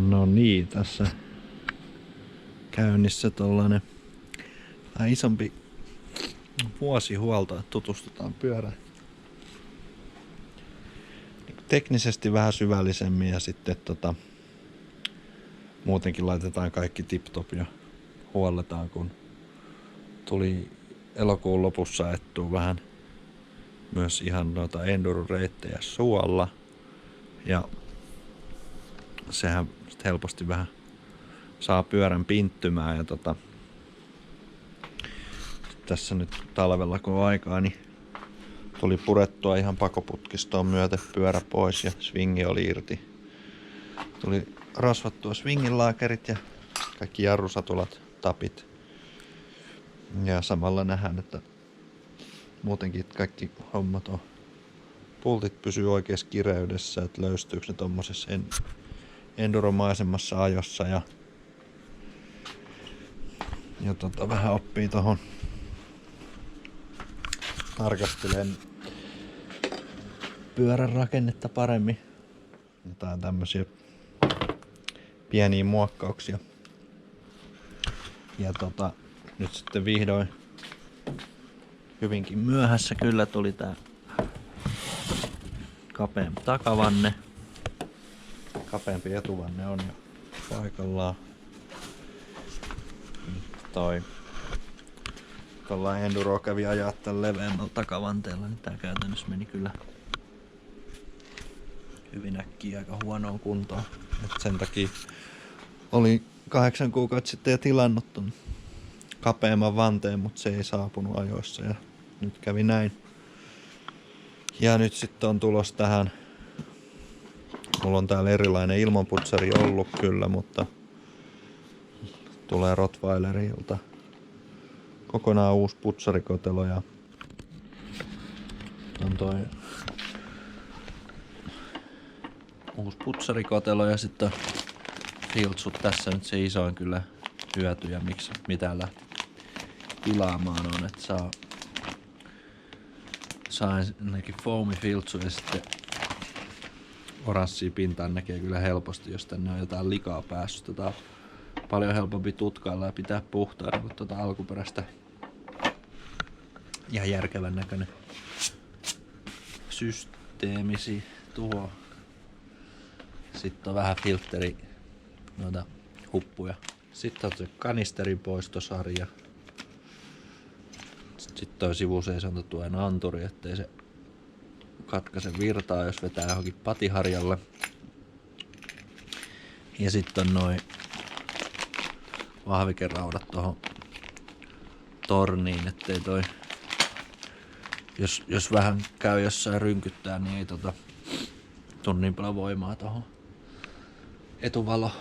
No niin, tässä käynnissä tollanen vähän isompi vuosihuolto, että tutustutaan pyörään teknisesti vähän syvällisemmin ja sitten muutenkin laitetaan kaikki tip-top ja huolletaan, kun tuli elokuun lopussa ajettua vähän myös ihan noita enduro-reittejä suolla ja sehän helposti vähän saa pyörän pinttymään ja tässä nyt talvella kun on aikaa, niin tuli purettua ihan pakoputkistoon myöten pyörä pois ja swingi oli irti. Tuli rasvattua swingin laakerit ja kaikki jarrusatulat, tapit. Ja samalla nähdään, että muutenkin kaikki hommat on. Pultit pysyy oikeassa kireydessä, että löystyykö ne tommosessa enduromaisemmassa ajossa ja vähän oppii tohon tarkastelen pyörän rakennetta paremmin. Jotain tämmösiä pieniä muokkauksia. Ja nyt sitten vihdoin hyvinkin myöhässä kyllä tuli tää kapeampi takavanne. Kapeampi etuvanne on jo paikallaan. Tuolla enduro kävi ajaa tän leveämmällä takavanteella, niin tää käytännössä meni kyllä hyvin äkkiä aika huonoon kuntoon. Et sen takia oli 8 kuukautta sitten jo tilannut ton kapeamman vanteen, mutta se ei saapunut ajoissa ja nyt kävi näin. Ja nyt sitten on tulos tähän. Mulla on täällä erilainen ilmanputsari ollut kyllä, mutta tulee Rottweilerilta kokonaan uusi putsarikotelo ja on toi uusi putsarikotelo ja sitten filtsut tässä nyt se isoin kyllä hyöty ja miksi mitään lähti tilaamaan on, että saa ensinnäkin foamifiltsu ja sitten oranssia pintaan näkee kyllä helposti, jos tänne on jotain likaa päässyt. Tätä on paljon helpompi tutkailla ja pitää puhtaana kuin tuota alkuperäistä ja järkevän näköinen systeemisi tuo. Sitten on vähän filtteri noita huppuja. Sitten on se kanisterin poistosarja. Sitten on sivuseisontatuen anturi, ettei se katkaise virtaa, jos vetää johonkin patiharjalle. Ja sitten on noin vahvikeraudat tuohon torniin, ettei toi jos vähän käy jossain rynkyttää, niin ei tuu niin paljon voimaa tuohon etuvalo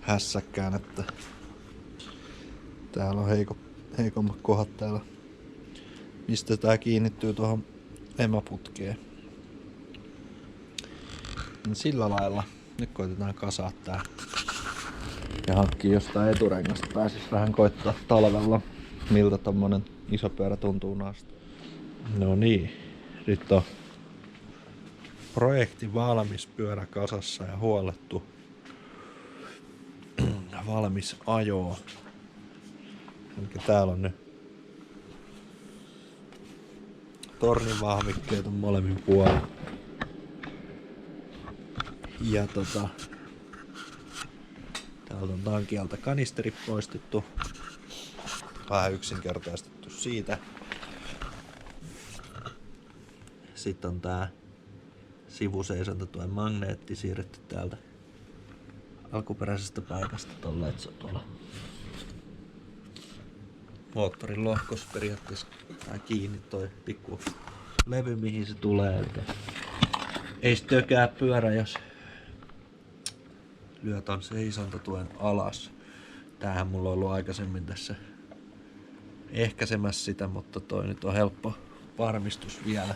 hässäkkään, että täällä on heikommat kohdat täällä, mistä tää kiinnittyy tuohon emäputkeen. Niin sillä lailla nyt koitetaan kasaa tää ja hankkia jostain eturengasta. Pääsis vähän koittaa talvella, miltä tommonen iso pyörä tuntuu naasta. No niin, nyt on projekti valmis, pyörä kasassa ja huollettu. Valmis ajoa. Eli täällä on nyt tornin vahvikkeet on molemmin puolin. Ja täältä on tankialta kanisteri poistettu. Vähän yksinkertaistettu siitä. Sitten on tää sivuseisontotuen magneetti siirretty täältä alkuperäisestä paikasta tolle, että se on tuolla moottorin lohkossa periaatteessa kiinni toi pikku levy mihin se tulee. Eli ei sit tökää pyörä, jos lyö ton seisontatuen alas. Tämähän mulla on ollut aikaisemmin tässä ehkäisemässä sitä, mutta toi nyt on helppo varmistus vielä.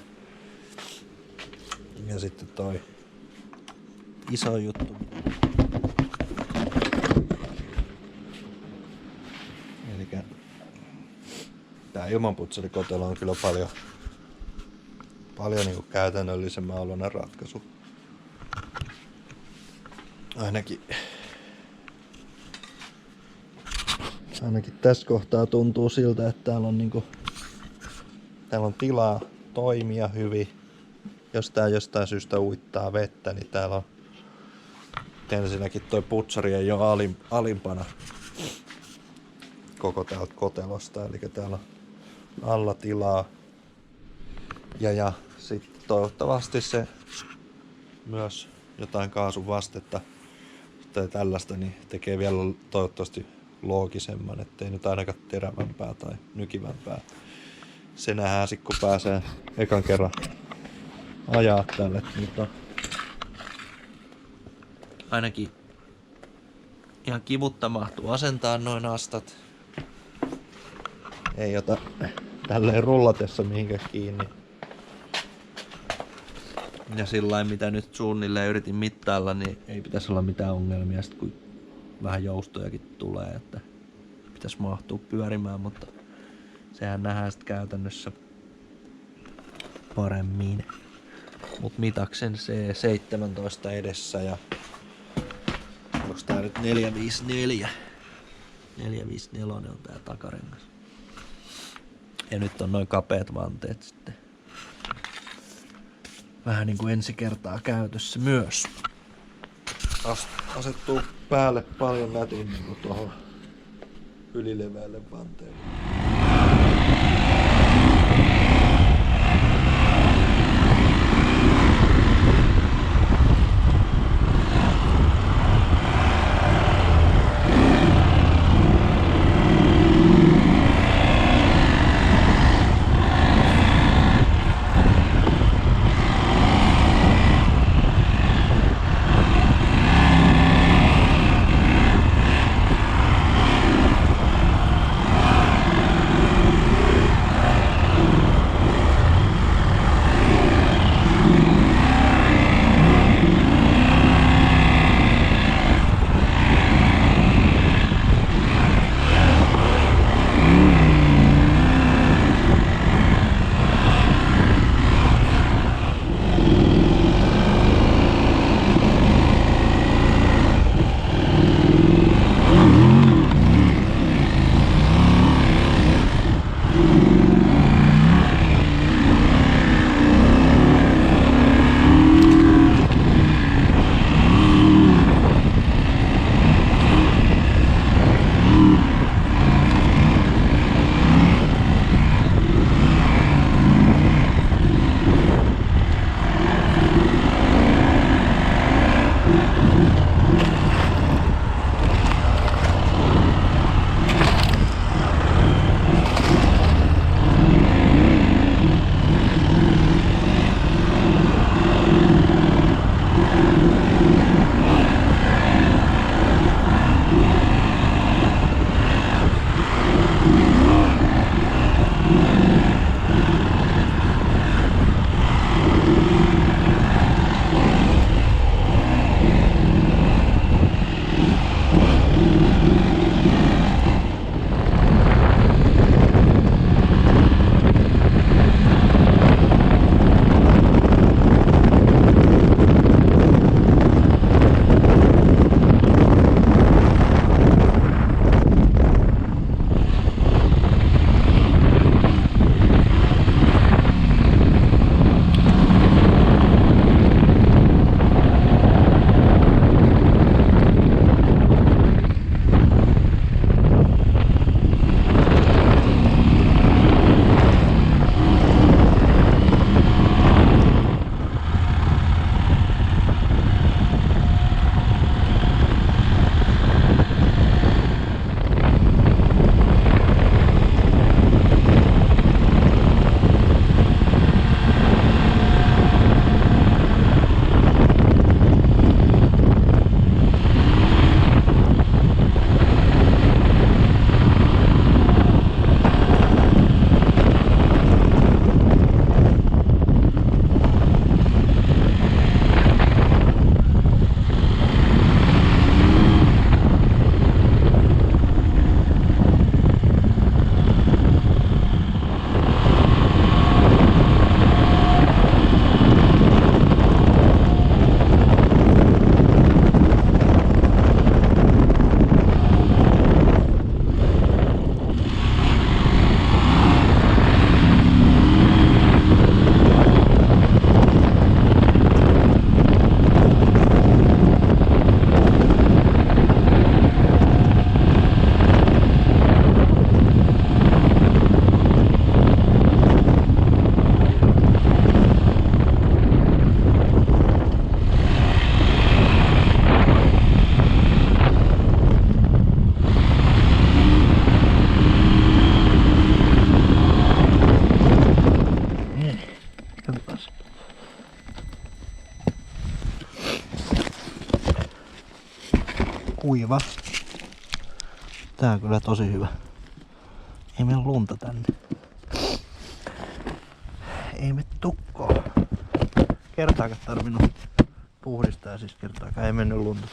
Ja sitten toi iso juttu. Elikkä tää ilmanputsarikotelo on kyllä paljon niinku käytännöllisemmän oloinen ratkaisu. ainakin tässä kohtaa tuntuu siltä, että täällä on tilaa toimia hyvin. Jos tää jostain syystä uittaa vettä, niin täällä on ensinnäkin toi putsari ei ole alimpana koko täältä kotelosta, eli täällä on alla tilaa. Ja sitten toivottavasti se myös jotain kaasun vastetta tai tällaista niin tekee vielä toivottavasti loogisemman, ettei nyt ainakaan terävämpää tai nykivämpää. Se nähdään sit kun pääsee ekan kerran ajaa tälle, mutta ainakin ihan kivutta mahtuu asentaa noin astat. Ei ota tälleen rullatessa mihinkään kiinni. Ja sillain mitä nyt suunnilleen yritin mittailla, niin ei pitäisi olla mitään ongelmia sit kun vähän joustojakin tulee, että pitäisi mahtua pyörimään, mutta sehän nähdään sit käytännössä paremmin. Mut mitaksen C17 edessä ja onks tää nyt 454? 454 on tää takarengas. Ja nyt on noin kapeat vanteet sitten. Vähän niinku ensi kertaa käytössä myös. Asettuu päälle paljon nätin niinku tuohon ylileveälle vanteelle. kuiva. Tää on kyllä tosi hyvä. Ei mene lunta tänne. Ei me tukkoa. Kertaakaan tarvinnut puhdistaa, siis kertaakaan ei mennyt lunta.